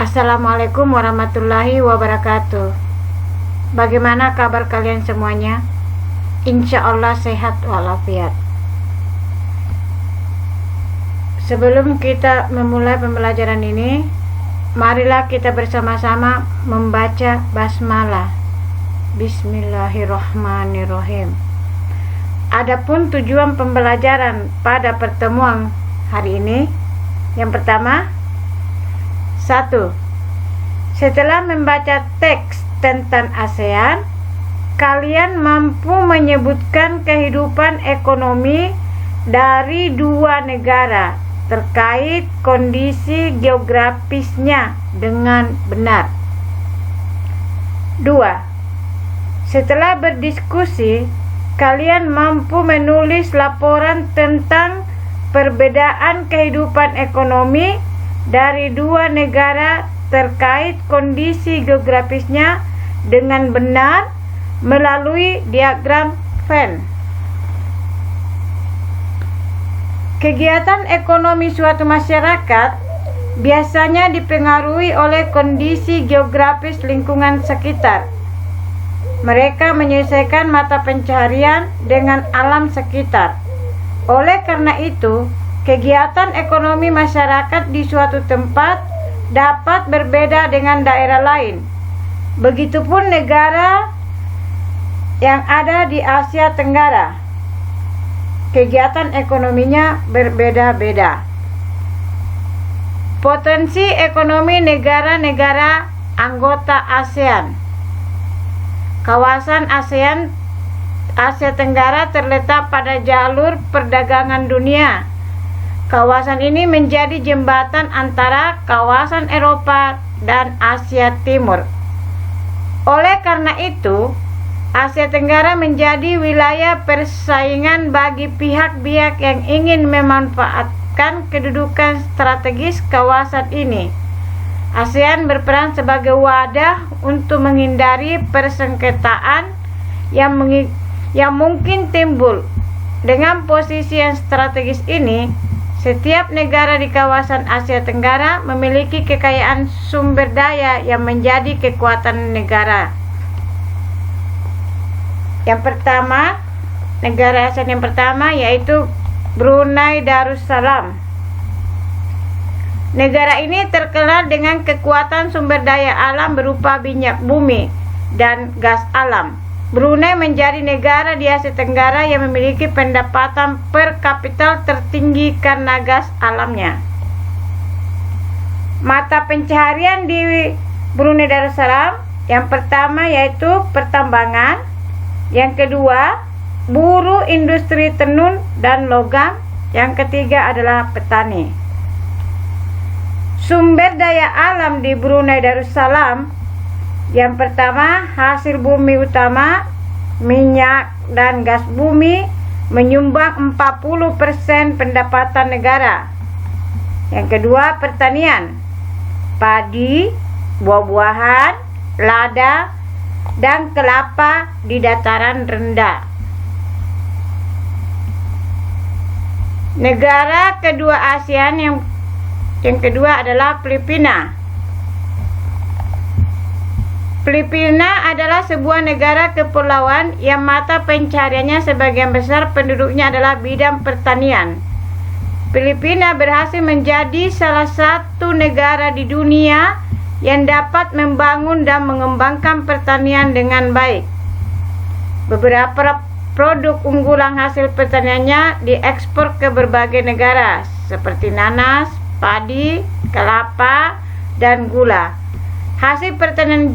Assalamualaikum warahmatullahi wabarakatuh. Bagaimana kabar kalian semuanya? Insya Allah sehat walafiat. Sebelum kita memulai pembelajaran ini, marilah kita bersama-sama membaca basmalah. Bismillahirrahmanirrahim. Adapun tujuan pembelajaran pada pertemuan hari ini, yang pertama, 1. Setelah membaca teks tentang ASEAN, kalian mampu menyebutkan kehidupan ekonomi dari dua negara terkait kondisi geografisnya dengan benar. 2. Setelah berdiskusi, kalian mampu menulis laporan tentang perbedaan kehidupan ekonomi dari dua negara terkait kondisi geografisnya dengan benar melalui diagram Venn. Kegiatan ekonomi suatu masyarakat biasanya dipengaruhi oleh kondisi geografis lingkungan sekitar. Mereka menyelesaikan mata pencaharian dengan alam sekitar. Oleh karena itu, kegiatan ekonomi masyarakat di suatu tempat dapat berbeda dengan daerah lain. Begitupun negara yang ada di Asia Tenggara, kegiatan ekonominya berbeda-beda. Potensi ekonomi negara-negara anggota ASEAN. Kawasan ASEAN Asia Tenggara terletak pada jalur perdagangan dunia. Kawasan ini menjadi jembatan antara kawasan Eropa dan Asia Timur. Oleh karena itu, Asia Tenggara menjadi wilayah persaingan bagi pihak-pihak yang ingin memanfaatkan kedudukan strategis kawasan ini. ASEAN berperan sebagai wadah untuk menghindari persengketaan yang mungkin timbul. Dengan posisi yang strategis ini, setiap negara di kawasan Asia Tenggara memiliki kekayaan sumber daya yang menjadi kekuatan negara. Yang pertama, negara ASEAN yang pertama yaitu Brunei Darussalam. Negara ini terkenal dengan kekuatan sumber daya alam berupa minyak bumi dan gas alam. Brunei menjadi negara di Asia Tenggara yang memiliki pendapatan per kapita tertinggi karena gas alamnya. Mata pencaharian di Brunei Darussalam yang pertama yaitu pertambangan, yang kedua buruh industri tenun dan logam, yang ketiga adalah petani. Sumber daya alam di Brunei Darussalam, yang pertama hasil bumi utama, minyak dan gas bumi menyumbang 40% pendapatan negara. Yang kedua pertanian, padi, buah-buahan, lada, dan kelapa di dataran rendah. Negara kedua ASEAN yang kedua adalah Filipina. Filipina adalah sebuah negara kepulauan yang mata pencahariannya sebagian besar penduduknya adalah bidang pertanian. Filipina berhasil menjadi salah satu negara di dunia yang dapat membangun dan mengembangkan pertanian dengan baik. Beberapa produk unggulan hasil pertaniannya diekspor ke berbagai negara seperti nanas, padi, kelapa, dan gula. Hasil pertanian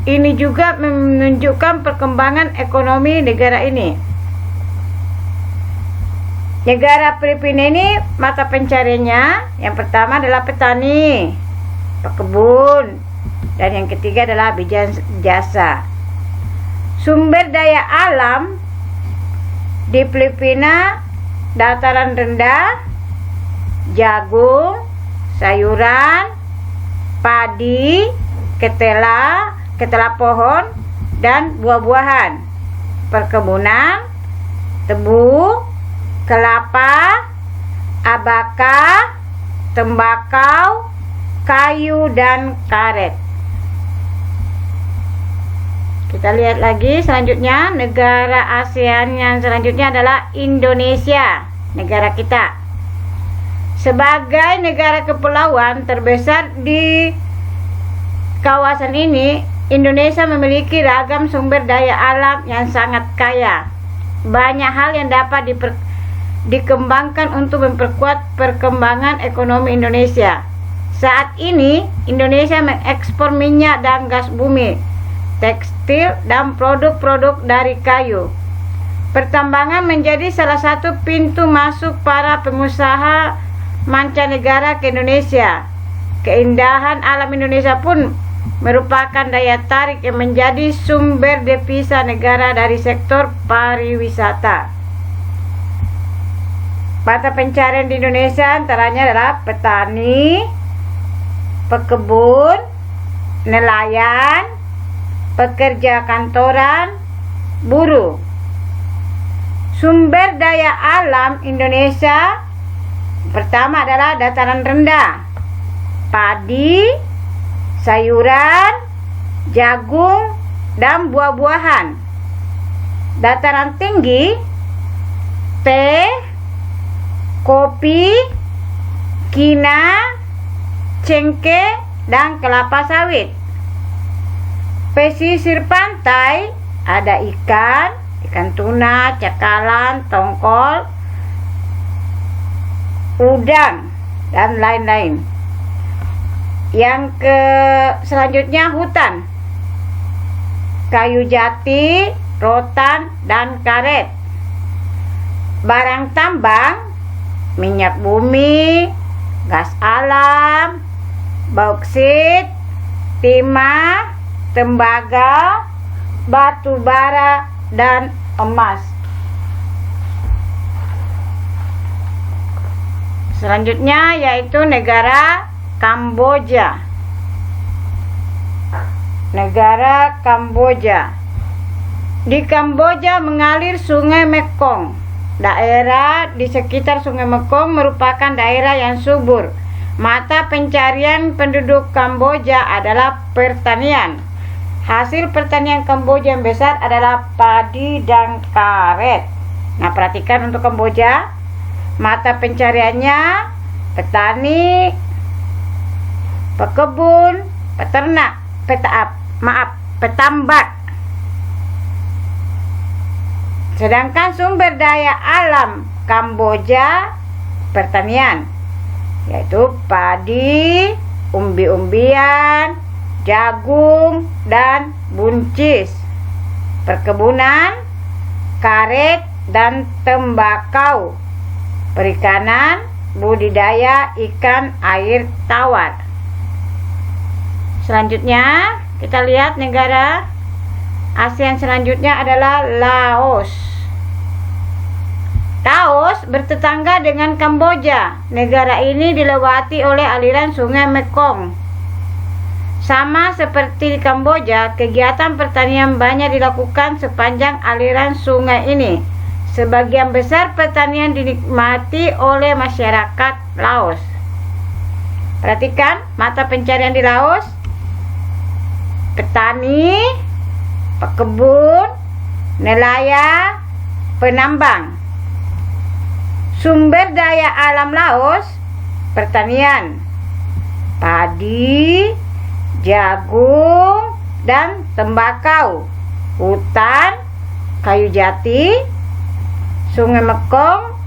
ini juga menunjukkan perkembangan ekonomi negara ini. Negara Filipina ini mata pencariannya yang pertama adalah petani, pekebun, dan yang ketiga adalah bidang jasa. Sumber daya alam di Filipina dataran rendah, jagung, sayuran, padi, ketela pohon, dan buah-buahan, perkebunan, tebu, kelapa, abaka, tembakau, kayu dan karet. Kita lihat lagi selanjutnya, negara ASEAN yang selanjutnya adalah Indonesia, negara kita. Sebagai negara kepulauan terbesar di kawasan ini, Indonesia memiliki ragam sumber daya alam yang sangat kaya. Banyak hal yang dapat dikembangkan untuk memperkuat perkembangan ekonomi Indonesia. Saat ini, Indonesia mengekspor minyak dan gas bumi, tekstil, dan produk-produk dari kayu. Pertambangan menjadi salah satu pintu masuk para pengusaha mancanegara ke Indonesia. Keindahan alam Indonesia pun merupakan daya tarik yang menjadi sumber devisa negara dari sektor pariwisata. Mata pencarian di Indonesia antaranya adalah petani, pekebun, nelayan, pekerja kantoran, buruh. Sumber daya alam Indonesia pertama adalah dataran rendah, padi, sayuran, jagung, dan buah-buahan. Dataran tinggi, teh, kopi, kina, cengkeh, dan kelapa sawit. Pesisir pantai ada ikan tuna, cakalang, tongkol, udang, dan lain-lain. Yang selanjutnya hutan, kayu jati, rotan, dan karet. Barang tambang, minyak bumi, gas alam, bauksit, timah, tembaga, batu bara, dan emas. Selanjutnya yaitu negara Kamboja. Negara Kamboja. Di Kamboja mengalir Sungai Mekong. Daerah di sekitar Sungai Mekong merupakan daerah yang subur. Mata pencarian penduduk Kamboja adalah pertanian. Hasil pertanian Kamboja yang besar adalah padi dan karet. Nah, perhatikan untuk Kamboja, mata pencariannya petani, pekebun, peternak, petambak. Sedangkan sumber daya alam Kamboja pertanian, yaitu padi, umbi-umbian, jagung, dan buncis. Perkebunan, karet, dan tembakau. Perikanan, budidaya ikan air tawar. Selanjutnya kita lihat negara ASEAN selanjutnya adalah Laos. Laos bertetangga dengan Kamboja. Negara ini dilewati oleh aliran Sungai Mekong. Sama seperti di Kamboja, kegiatan pertanian banyak dilakukan sepanjang aliran sungai ini. Sebagian besar pertanian dinikmati oleh masyarakat Laos. Perhatikan mata pencarian di Laos: petani, pekebun, nelayan, penambang. Sumber daya alam Laos, pertanian, padi, jagung, dan tembakau, hutan, kayu jati, Sungai Mekong,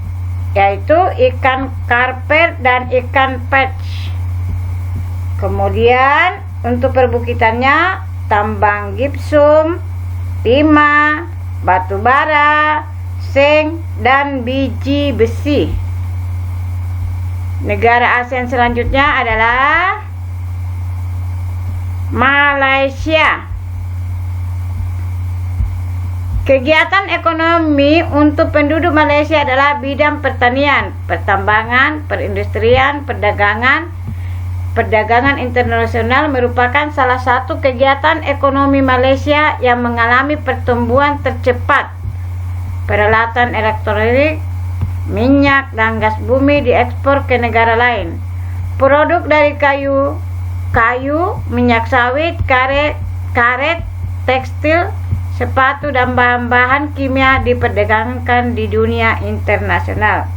yaitu ikan karper dan ikan perch. Kemudian untuk perbukitannya, tambang gipsum, timah, batu bara, seng, dan biji besi. Negara ASEAN selanjutnya adalah Malaysia. Kegiatan ekonomi untuk penduduk Malaysia adalah bidang pertanian, pertambangan, perindustrian, perdagangan. Perdagangan internasional merupakan salah satu kegiatan ekonomi Malaysia yang mengalami pertumbuhan tercepat. Peralatan elektronik, minyak, dan gas bumi diekspor ke negara lain. Produk dari kayu kayu, minyak sawit, karet, tekstil, sepatu, dan bahan-bahan kimia diperdagangkan di dunia internasional.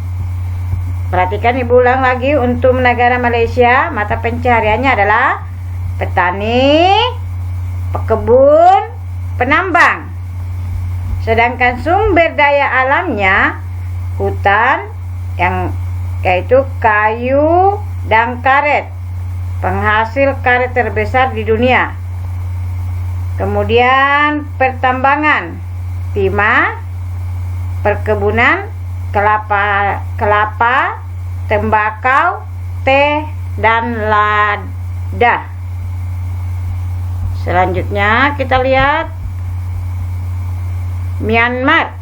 Perhatikan, ibu ulang lagi. Untuk negara Malaysia, mata pencahariannya adalah petani, pekebun, penambang. Sedangkan sumber daya alamnya hutan, yang yaitu kayu dan karet, penghasil karet terbesar di dunia. Kemudian pertambangan, timah, perkebunan, kelapa, tembakau, teh, dan lada. Selanjutnya kita lihat Myanmar.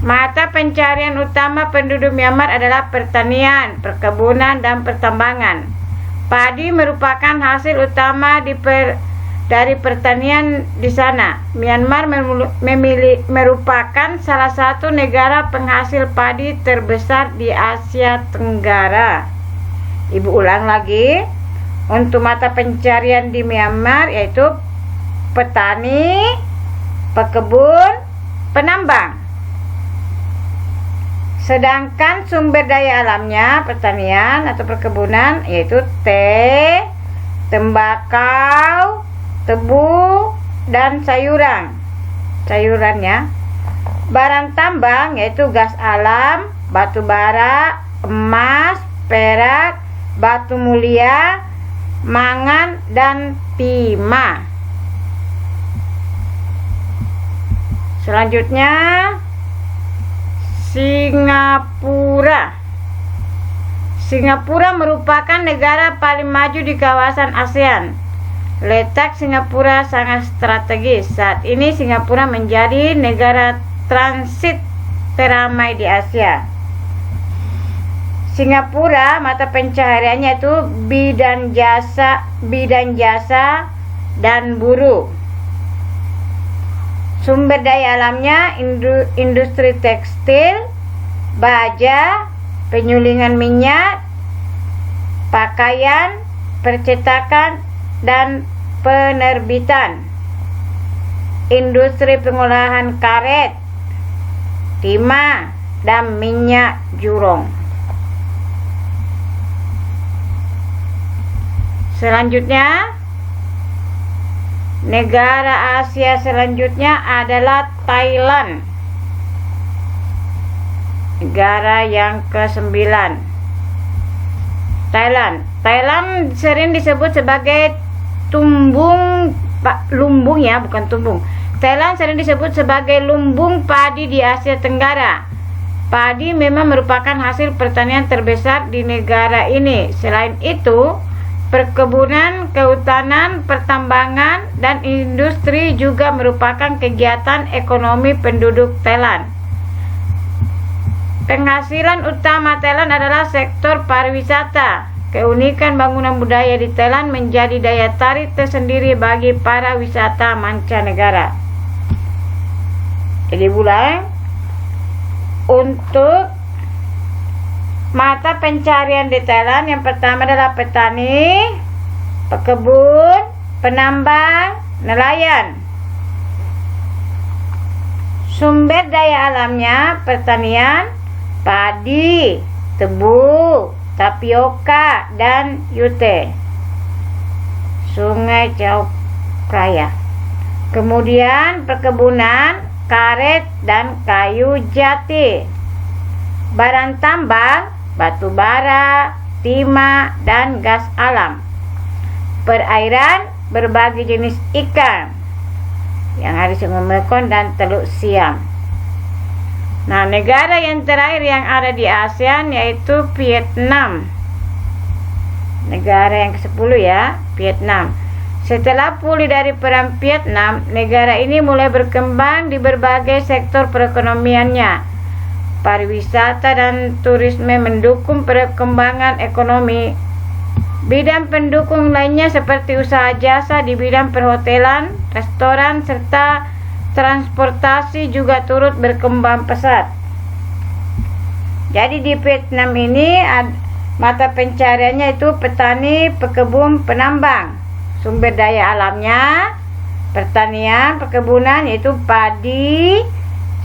Mata pencarian utama penduduk Myanmar adalah pertanian, perkebunan, dan pertambangan. Padi merupakan hasil utama dari pertanian di sana. Myanmar merupakan salah satu negara penghasil padi terbesar di Asia Tenggara. Ibu ulang lagi. Untuk mata pencarian di Myanmar yaitu petani, pekebun, penambang. Sedangkan sumber daya alamnya pertanian atau perkebunan yaitu teh, tembakau, tebu, dan sayurannya. Barang tambang yaitu gas alam, batu bara, emas, perak, batu mulia, mangan, dan timah. Selanjutnya Singapura merupakan negara paling maju di kawasan ASEAN. Letak Singapura sangat strategis. Saat ini Singapura menjadi negara transit teramai di Asia. Singapura mata pencahariannya itu bidang jasa dan buruh. Sumber daya alamnya industri tekstil, baja, penyulingan minyak, pakaian, percetakan, dan penerbitan. Industri pengolahan karet, timah, dan minyak jurong. Selanjutnya, negara Asia selanjutnya adalah Thailand. Negara yang ke-9. Thailand sering disebut sebagai lumbung ya, bukan tumbung. Thailand sering disebut sebagai lumbung padi di Asia Tenggara. Padi memang merupakan hasil pertanian terbesar di negara ini. Selain itu, perkebunan, kehutanan, pertambangan, dan industri juga merupakan kegiatan ekonomi penduduk Thailand. Penghasilan utama Thailand adalah sektor pariwisata. Keunikan bangunan budaya di Thailand menjadi daya tarik tersendiri bagi para wisata mancanegara. Jadi untuk mata pencarian di Thailand, yang pertama adalah petani, pekebun, penambang, nelayan. Sumber daya alamnya pertanian, padi, tebu, tapioka, dan yute. Sungai Chao Phraya. Kemudian perkebunan, karet, dan kayu jati. Barang tambang, batu bara, timah, dan gas alam. Perairan, berbagai jenis ikan yang ada Sungai Mekong dan Teluk Siam. Nah, negara yang terakhir yang ada di ASEAN yaitu Vietnam. Negara yang ke-10 ya, Vietnam. Setelah pulih dari perang Vietnam, negara ini mulai berkembang di berbagai sektor perekonomiannya. Pariwisata dan turisme mendukung perkembangan ekonomi. Bidang pendukung lainnya seperti usaha jasa di bidang perhotelan, restoran, serta transportasi juga turut berkembang pesat. Jadi di Vietnam ini Mata pencariannya itu petani, pekebun, penambang. Sumber daya alamnya pertanian, perkebunan, yaitu padi,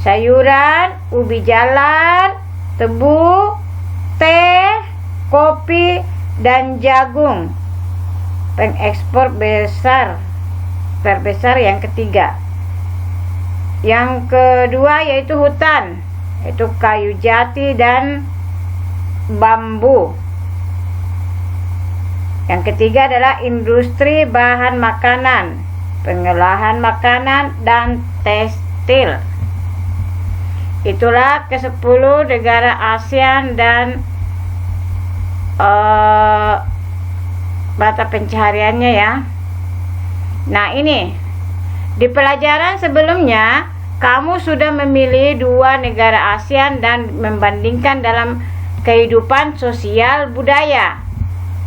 sayuran, ubi jalar, tebu, teh, kopi, dan jagung. Pengekspor terbesar yang ketiga. Yang kedua yaitu hutan, yaitu kayu jati dan bambu. Yang ketiga adalah industri bahan makanan, pengolahan makanan, dan tekstil. Itulah ke-10 negara ASEAN dan mata pencahariannya ya. Nah ini, di pelajaran sebelumnya kamu sudah memilih 2 negara ASEAN dan membandingkan dalam kehidupan sosial budaya.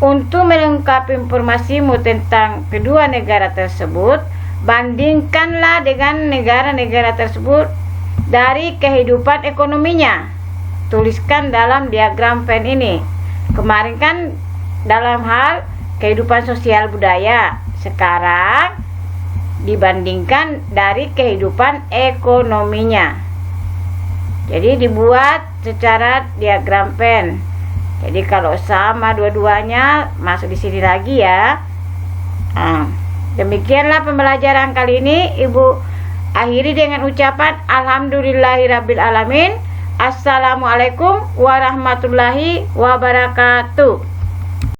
Untuk melengkapi informasimu tentang kedua negara tersebut, bandingkanlah dengan negara-negara tersebut dari kehidupan ekonominya. Tuliskan dalam diagram Venn ini. Kemarin kan dalam hal kehidupan sosial budaya, sekarang dibandingkan dari kehidupan ekonominya. Jadi dibuat secara diagram Venn. Jadi kalau sama dua-duanya masuk di sini lagi ya. Demikianlah pembelajaran kali ini. Ibu akhiri dengan ucapan Alhamdulillahirabbil alamin. Assalamualaikum warahmatullahi wabarakatuh.